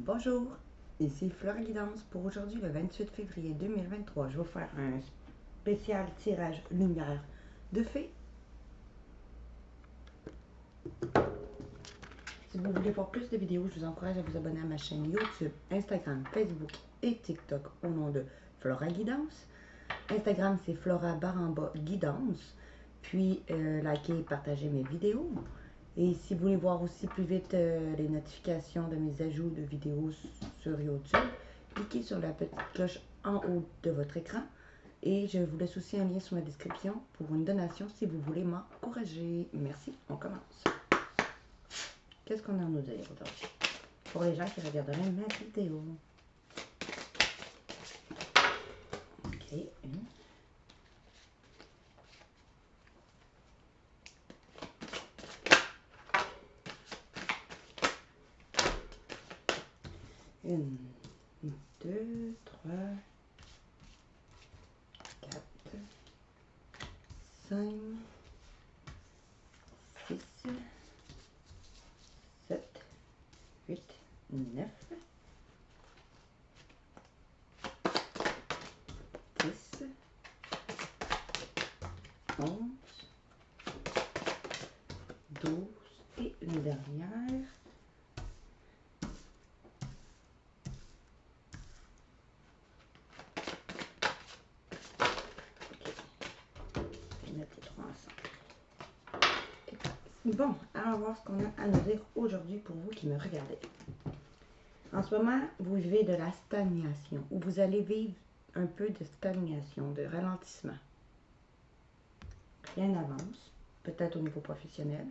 Bonjour, ici Flora Guidance pour aujourd'hui le 28 février 2023. Je vais vous faire un spécial tirage lumière de fées. Si vous voulez voir plus de vidéos, je vous encourage à vous abonner à ma chaîne YouTube, Instagram, Facebook et TikTok au nom de Flora Guidance. Instagram, c'est Flora Baramba Guidance. Puis, likez et partagez mes vidéos. Et si vous voulez voir aussi plus vite les notifications de mes ajouts de vidéos sur YouTube, cliquez sur la petite cloche en haut de votre écran. Et je vous laisse aussi un lien sur ma description pour une donation si vous voulez m'encourager. Merci, on commence. Qu'est-ce qu'on a à nous dire aujourd'hui? Pour les gens qui regarderaient ma vidéo. Ok, une, deux, trois, quatre, cinq, six, 7, 8, 9, 10, 11, 12 et une dernière. Je vais mettre les trois ensemble. Bon, allons voir ce qu'on a à nous dire aujourd'hui pour vous qui me regardez. En ce moment, vous vivez de la stagnation ou vous allez vivre un peu de stagnation, de ralentissement. Rien n'avance, peut-être au niveau professionnel.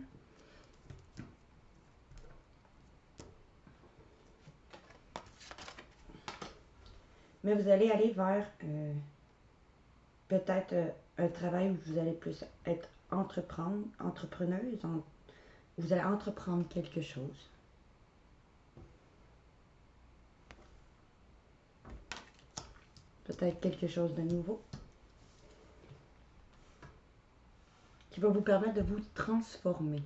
Mais vous allez aller vers peut-être un travail où vous allez plus être entrepreneuse, vous allez entreprendre quelque chose. Peut-être quelque chose de nouveau qui va vous permettre de vous transformer.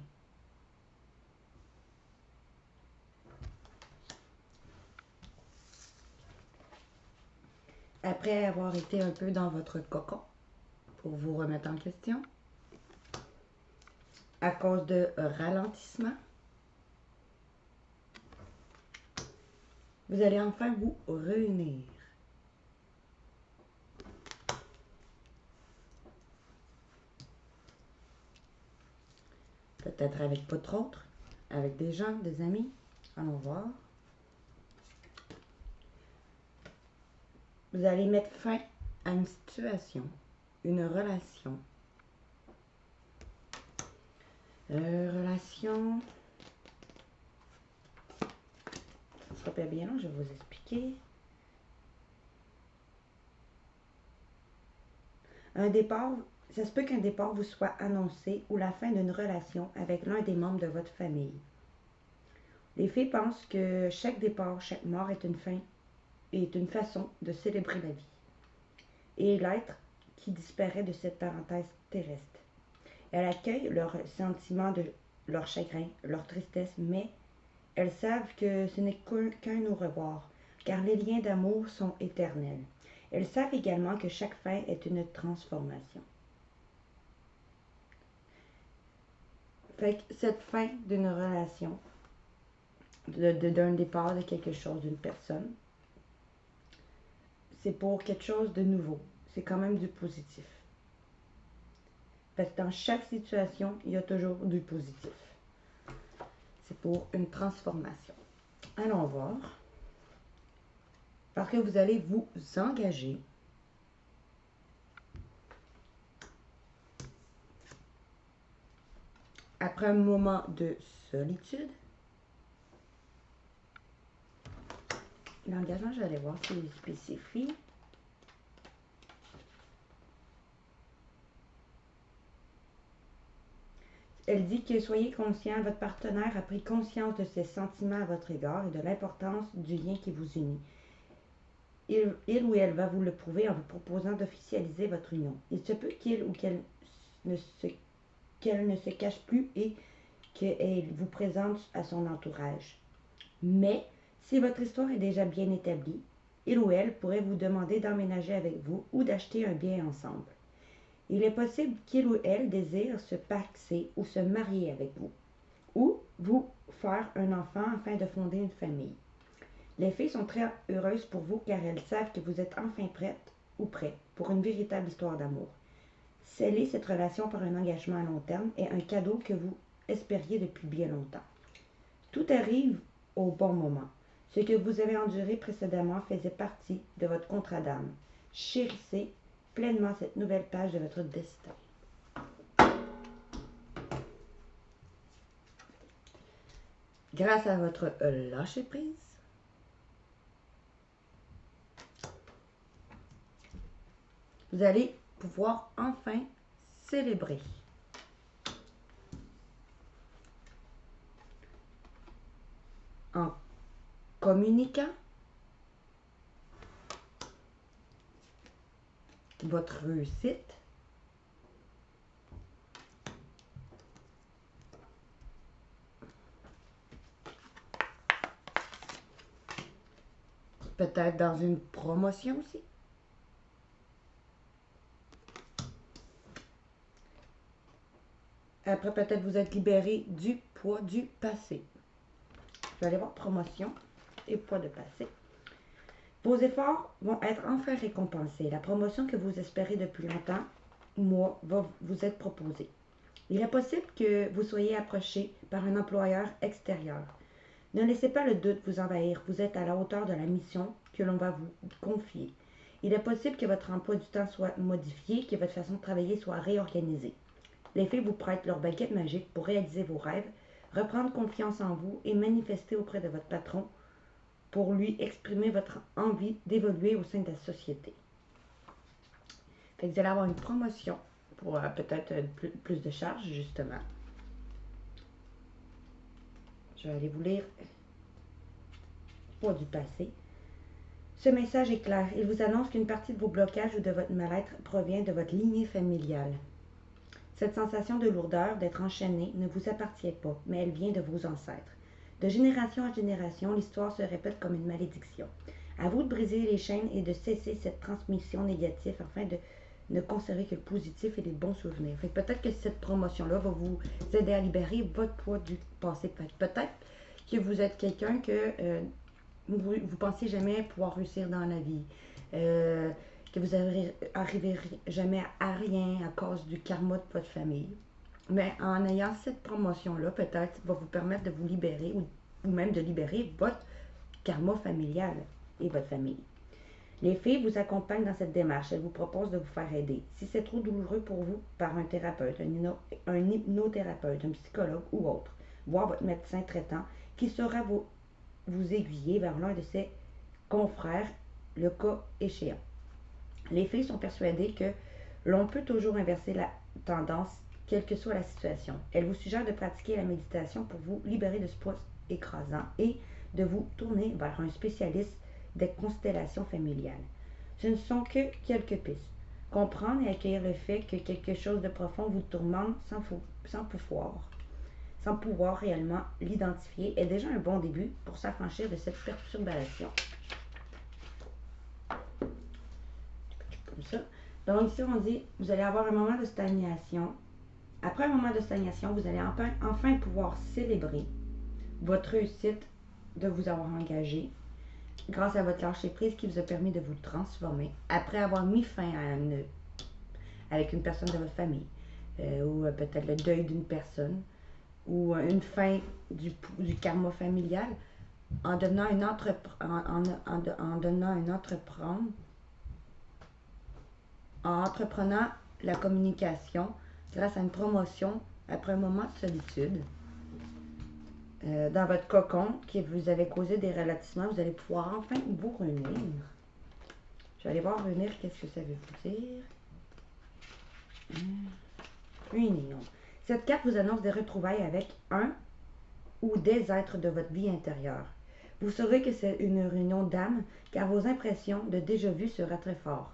Après avoir été un peu dans votre cocon pour vous remettre en question, à cause de ralentissement, vous allez enfin vous réunir. Peut-être avec votre autre, avec des gens, des amis. Allons voir. Vous allez mettre fin à une situation, une relation. Relation. Ça sera pas bien long, je vais vous expliquer. Un départ, ça se peut qu'un départ vous soit annoncé ou la fin d'une relation avec l'un des membres de votre famille. Les fées pensent que chaque départ, chaque mort est une fin, est une façon de célébrer la vie et l'être qui disparaît de cette parenthèse terrestre. Elles accueillent leurs sentiments de leur chagrin, leur tristesse, mais elles savent que ce n'est qu'un au revoir, car les liens d'amour sont éternels. Elles savent également que chaque fin est une transformation. Fait que cette fin d'une relation, d'un départ de quelque chose, d'une personne, c'est pour quelque chose de nouveau. C'est quand même du positif. Parce que dans chaque situation, il y a toujours du positif. C'est pour une transformation. Allons voir. Parce que vous allez vous engager après un moment de solitude. L'engagement, je vais aller voir s'il spécifie. Elle dit que soyez conscient, votre partenaire a pris conscience de ses sentiments à votre égard et de l'importance du lien qui vous unit. Il ou elle va vous le prouver en vous proposant d'officialiser votre union. Il se peut qu'il ou qu'elle ne se cache plus et qu'elle vous présente à son entourage. Mais Si votre histoire est déjà bien établie, il ou elle pourrait vous demander d'emménager avec vous ou d'acheter un bien ensemble. Il est possible qu'il ou elle désire se paxer ou se marier avec vous, ou vous faire un enfant afin de fonder une famille. Les filles sont très heureuses pour vous car elles savent que vous êtes enfin prête ou prêt pour une véritable histoire d'amour. Sceller cette relation par un engagement à long terme est un cadeau que vous espériez depuis bien longtemps. Tout arrive au bon moment. Ce que vous avez enduré précédemment faisait partie de votre contrat d'âme. Chérissez pleinement cette nouvelle page de votre destin. Grâce à votre lâcher-prise, vous allez pouvoir enfin célébrer. En communiquant votre réussite, peut-être dans une promotion aussi. Après, peut-être vous êtes libéré du poids du passé. Je vais aller voir promotion et poids de passé. Vos efforts vont être enfin récompensés. La promotion que vous espérez depuis longtemps, va vous être proposée. Il est possible que vous soyez approché par un employeur extérieur. Ne laissez pas le doute vous envahir. Vous êtes à la hauteur de la mission que l'on va vous confier. Il est possible que votre emploi du temps soit modifié, que votre façon de travailler soit réorganisée. Les filles vous prêtent leur baguette magique pour réaliser vos rêves, reprendre confiance en vous et manifester auprès de votre patron pour lui exprimer votre envie d'évoluer au sein de la société. Fait que vous allez avoir une promotion pour peut-être plus de charges, justement. Je vais aller vous lire poids du passé. Ce message est clair. Il vous annonce qu'une partie de vos blocages ou de votre mal-être provient de votre lignée familiale. Cette sensation de lourdeur, d'être enchaîné, ne vous appartient pas, mais elle vient de vos ancêtres. De génération en génération, l'histoire se répète comme une malédiction. À vous de briser les chaînes et de cesser cette transmission négative afin de ne conserver que le positif et les bons souvenirs. Fait que peut-être que cette promotion-là va vous aider à libérer votre poids du passé. Peut-être que vous êtes quelqu'un que vous ne pensiez jamais pouvoir réussir dans la vie. Que vous n'arriverez jamais à rien à cause du karma de votre famille. Mais en ayant cette promotion-là, peut-être, va vous permettre de vous libérer ou même de libérer votre karma familial et votre famille. Les filles vous accompagnent dans cette démarche. Elles vous proposent de vous faire aider. Si c'est trop douloureux pour vous, par un thérapeute, un hypnothérapeute, un psychologue ou autre, voire votre médecin traitant qui saura vous aiguiller vers l'un de ses confrères, le cas échéant. Les filles sont persuadées que l'on peut toujours inverser la tendance, quelle que soit la situation. Elles vous suggèrent de pratiquer la méditation pour vous libérer de ce poids écrasant et de vous tourner vers un spécialiste des constellations familiales. Ce ne sont que quelques pistes. Comprendre et accueillir le fait que quelque chose de profond vous tourmente sans pouvoir réellement l'identifier est déjà un bon début pour s'affranchir de cette perturbation. Comme ça. Donc ici, on dit, vous allez avoir un moment de stagnation. Après un moment de stagnation, vous allez enfin pouvoir célébrer votre réussite de vous avoir engagé grâce à votre lâcher-prise qui vous a permis de vous transformer après avoir mis fin avec une personne de votre famille ou peut-être le deuil d'une personne ou une fin du karma familial en devenant en entreprenant la communication grâce à une promotion après un moment de solitude. Dans votre cocon qui vous avait causé des ralentissements, vous allez pouvoir enfin vous réunir. Je vais aller voir réunir, qu'est-ce que ça veut vous dire. Réunion. Cette carte vous annonce des retrouvailles avec un ou des êtres de votre vie intérieure. Vous saurez que c'est une réunion d'âme car vos impressions de déjà-vu sera très fort.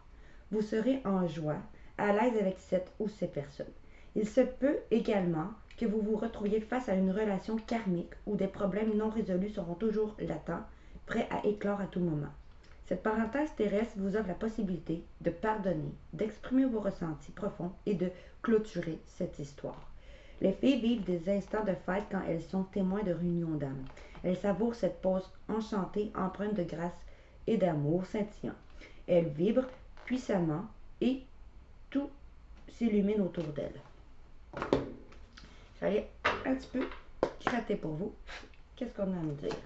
Vous serez en joie, à l'aise avec cette ou ces personnes. Il se peut également que vous vous retrouviez face à une relation karmique où des problèmes non résolus seront toujours latents, prêt à éclore à tout moment. Cette parenthèse terrestre vous offre la possibilité de pardonner, d'exprimer vos ressentis profonds et de clôturer cette histoire. Les filles vivent des instants de fête quand elles sont témoins de réunions d'âme. Elles savourent cette pause enchantée, empreinte de grâce et d'amour scintillant. Elles vibrent puissamment et tout s'illumine autour d'elles. J'allais un petit peu gratter pour vous. Qu'est-ce qu'on a à me dire?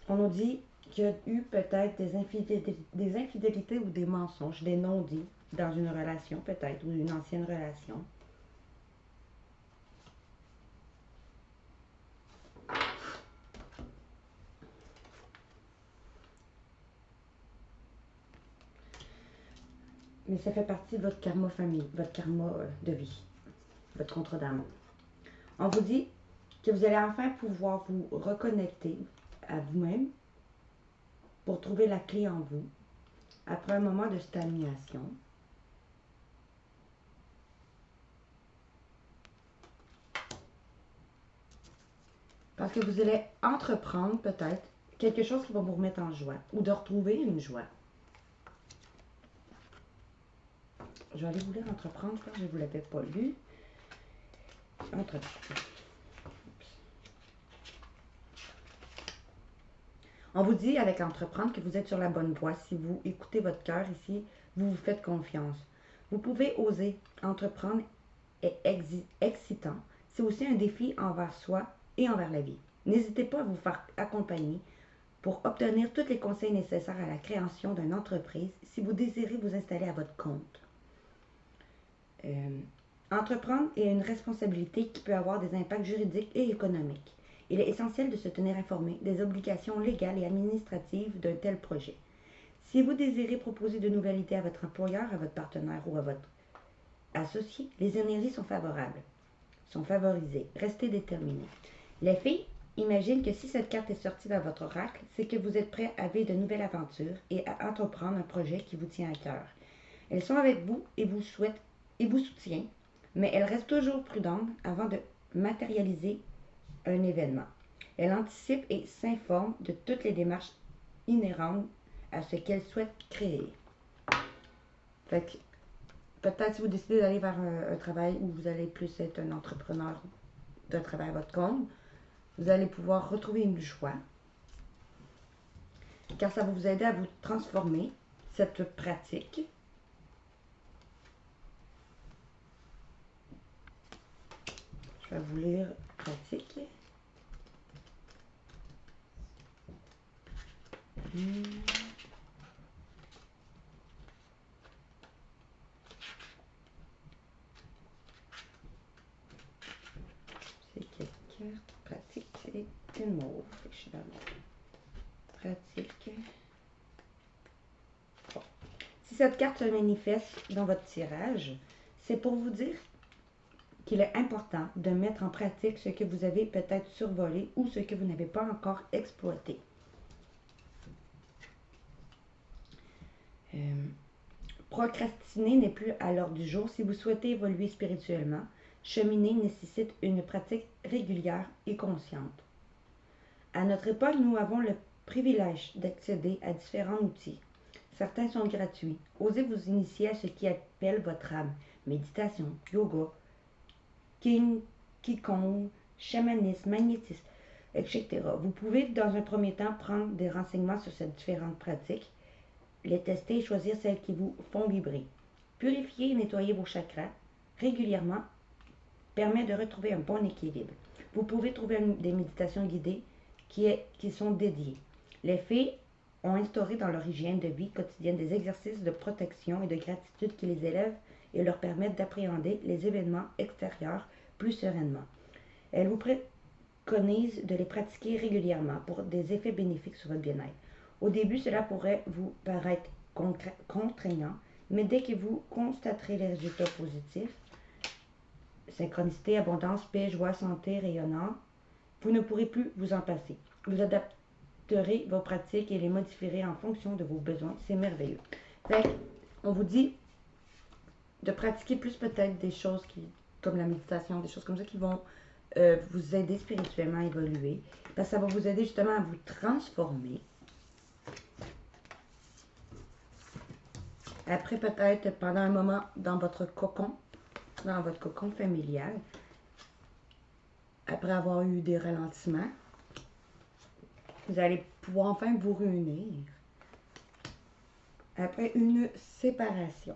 On nous dit qu'il y a eu peut-être des infidélités ou des mensonges, des non-dits dans une relation peut-être, ou une ancienne relation. Mais ça fait partie de votre karma famille, votre karma de vie, votre contrat d'amour. On vous dit que vous allez enfin pouvoir vous reconnecter à vous-même pour trouver la clé en vous après un moment de stagnation. Parce que vous allez entreprendre peut-être quelque chose qui va vous remettre en joie ou de retrouver une joie. Je vais aller vous lire Entreprendre, je ne vous l'avais pas lu. Entreprendre. On vous dit avec Entreprendre que vous êtes sur la bonne voie. Si vous écoutez votre cœur ici, vous vous faites confiance. Vous pouvez oser. Entreprendre est excitant. C'est aussi un défi envers soi et envers la vie. N'hésitez pas à vous faire accompagner pour obtenir tous les conseils nécessaires à la création d'une entreprise si vous désirez vous installer à votre compte. Entreprendre est une responsabilité qui peut avoir des impacts juridiques et économiques. Il est essentiel de se tenir informé des obligations légales et administratives d'un tel projet. Si vous désirez proposer de nouvelles idées à votre employeur, à votre partenaire ou à votre associé, les énergies sont favorables, sont favorisées. Restez déterminés. Les filles imaginent que si cette carte est sortie dans votre oracle, c'est que vous êtes prêts à vivre de nouvelles aventures et à entreprendre un projet qui vous tient à cœur. Elles sont avec vous et vous souhaitent et vous soutiennent, mais elles restent toujours prudentes avant de matérialiser un événement. Elles anticipent et s'informent de toutes les démarches inhérentes à ce qu'elles souhaitent créer. Fait que, peut-être si vous décidez d'aller vers un travail où vous allez plus être un entrepreneur de travail à votre compte, vous allez pouvoir retrouver une joie, car ça va vous aider à vous transformer cette pratique. Je vais vous lire pratique. C'est quelle carte? Pratique, c'est une mauve. Je suis dans pratique. Bon. Si cette carte se manifeste dans votre tirage, c'est pour vous dire qu'il est important de mettre en pratique ce que vous avez peut-être survolé ou ce que vous n'avez pas encore exploité. Procrastiner n'est plus à l'ordre du jour. Si vous souhaitez évoluer spirituellement, cheminer nécessite une pratique régulière et consciente. À notre époque, nous avons le privilège d'accéder à différents outils. Certains sont gratuits. Osez vous initier à ce qui appelle votre âme. Méditation, yoga, Qigong, chamanisme, magnétisme, etc. Vous pouvez, dans un premier temps, prendre des renseignements sur ces différentes pratiques, les tester et choisir celles qui vous font vibrer. Purifier et nettoyer vos chakras régulièrement permet de retrouver un bon équilibre. Vous pouvez trouver des méditations guidées qui sont dédiées. Les fées ont instauré dans leur hygiène de vie quotidienne des exercices de protection et de gratitude qui les élèvent et leur permettre d'appréhender les événements extérieurs plus sereinement. Elle vous préconise de les pratiquer régulièrement pour des effets bénéfiques sur votre bien-être. Au début, cela pourrait vous paraître contraignant, mais dès que vous constaterez les résultats positifs, synchronicité, abondance, paix, joie, santé, rayonnant, vous ne pourrez plus vous en passer. Vous adapterez vos pratiques et les modifierez en fonction de vos besoins. C'est merveilleux. Fait on vous dit de pratiquer plus peut-être des choses comme la méditation, des choses comme ça qui vont vous aider spirituellement à évoluer. Parce que ça va vous aider justement à vous transformer. Après, peut-être pendant un moment dans votre cocon familial, après avoir eu des ralentissements, vous allez pouvoir enfin vous réunir après une séparation.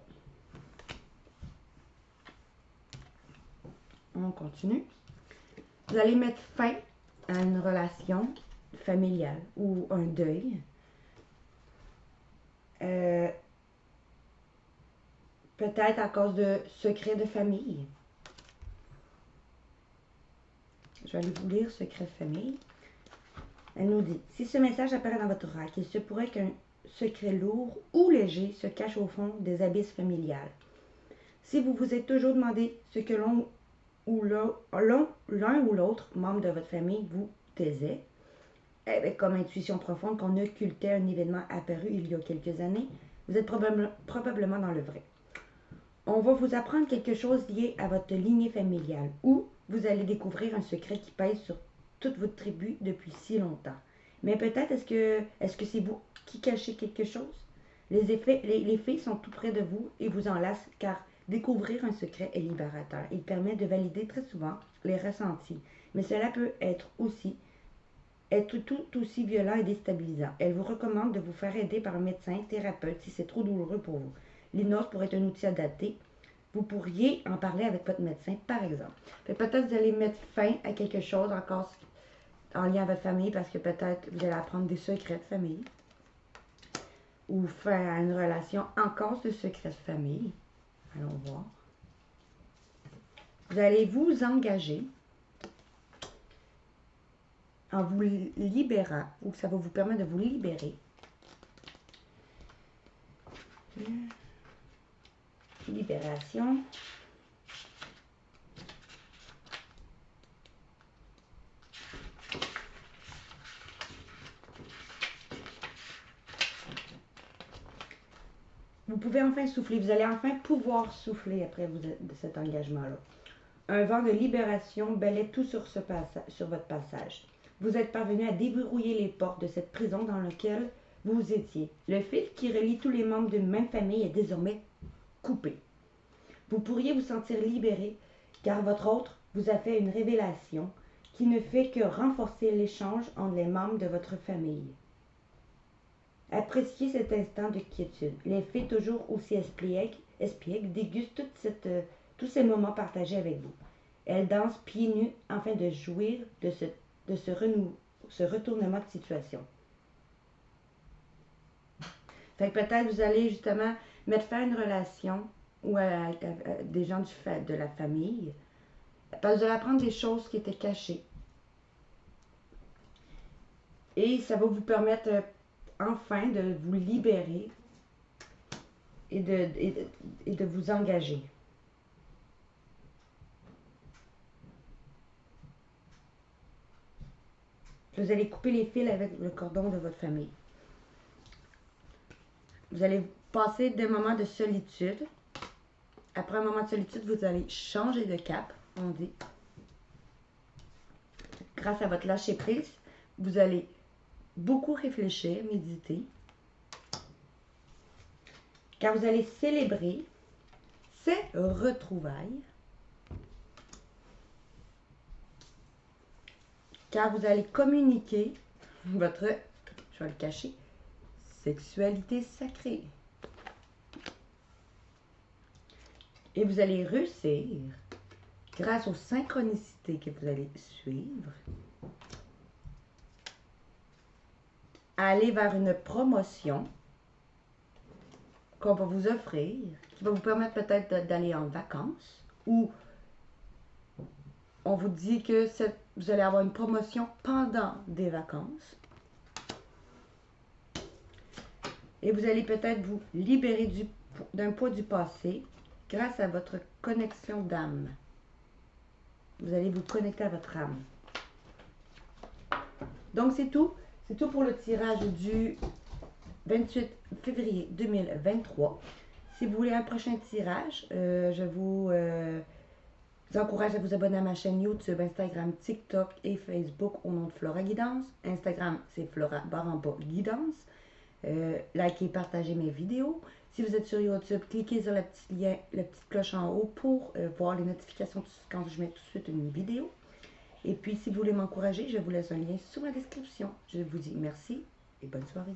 On continue. Vous allez mettre fin à une relation familiale ou un deuil. Peut-être à cause de secrets de famille. Je vais aller vous lire secret de famille. Elle nous dit, si ce message apparaît dans votre oracle, il se pourrait qu'un secret lourd ou léger se cache au fond des abysses familiales. Si vous vous êtes toujours demandé ce que l'un ou l'autre membre de votre famille vous taisait, avec comme intuition profonde qu'on occultait un événement apparu il y a quelques années, vous êtes probablement dans le vrai. On va vous apprendre quelque chose lié à votre lignée familiale ou vous allez découvrir un secret qui pèse sur toute votre tribu depuis si longtemps. Mais peut-être est-ce que c'est vous qui cachez quelque chose? Les faits sont tout près de vous et vous enlacent car découvrir un secret est libérateur. Il permet de valider très souvent les ressentis. Mais cela peut être tout aussi violent et déstabilisant. Elle vous recommande de vous faire aider par un médecin, thérapeute si c'est trop douloureux pour vous. L'hypnose pourrait être un outil adapté. Vous pourriez en parler avec votre médecin, par exemple. Peut-être vous allez mettre fin à quelque chose encore en lien avec votre famille parce que peut-être vous allez apprendre des secrets de famille ou faire une relation en cause de secrets de famille. Allons voir. Vous allez vous engager en vous libérant, ou ça va vous permettre de vous libérer. Libération. Vous pouvez enfin souffler. Vous allez enfin pouvoir souffler après de cet engagement-là. Un vent de libération balaie tout sur votre passage. Vous êtes parvenu à déverrouiller les portes de cette prison dans laquelle vous étiez. Le fil qui relie tous les membres d'une même famille est désormais coupé. Vous pourriez vous sentir libéré car votre autre vous a fait une révélation qui ne fait que renforcer l'échange entre les membres de votre famille. Appréciez cet instant de quiétude. Les fées toujours aussi espiègles dégustent tous ces moments partagés avec vous. Elles dansent pieds nus afin de jouir de ce retournement de situation. Fait que peut-être vous allez justement mettre fin à une relation ou à des gens de la famille. Parce que vous allez apprendre des choses qui étaient cachées. Et ça va vous permettre enfin de vous libérer et de vous engager. Vous allez couper les fils avec le cordon de votre famille. Vous allez passer des moments de solitude. Après un moment de solitude, vous allez changer de cap, on dit. Grâce à votre lâcher-prise, vous allez beaucoup réfléchir, méditer. Car vous allez célébrer ces retrouvailles. Car vous allez communiquer votre, je vais le cacher, sexualité sacrée. Et vous allez réussir, grâce aux synchronicités que vous allez suivre, à aller vers une promotion qu'on va vous offrir, qui va vous permettre peut-être d'aller en vacances, ou on vous dit que vous allez avoir une promotion pendant des vacances. Et vous allez peut-être vous libérer d'un poids du passé grâce à votre connexion d'âme. Vous allez vous connecter à votre âme. Donc, c'est tout. C'est tout pour le tirage du 28 février 2023. Si vous voulez un prochain tirage, je vous encourage à vous abonner à ma chaîne YouTube, Instagram, TikTok et Facebook au nom de Flora Guidance. Instagram, c'est Flora Baramba Guidance. Likez et partagez mes vidéos. Si vous êtes sur YouTube, cliquez sur le petit lien, la petite cloche en haut pour voir les notifications quand je mets tout de suite une vidéo. Et puis, si vous voulez m'encourager, je vous laisse un lien sous ma description. Je vous dis merci et bonne soirée.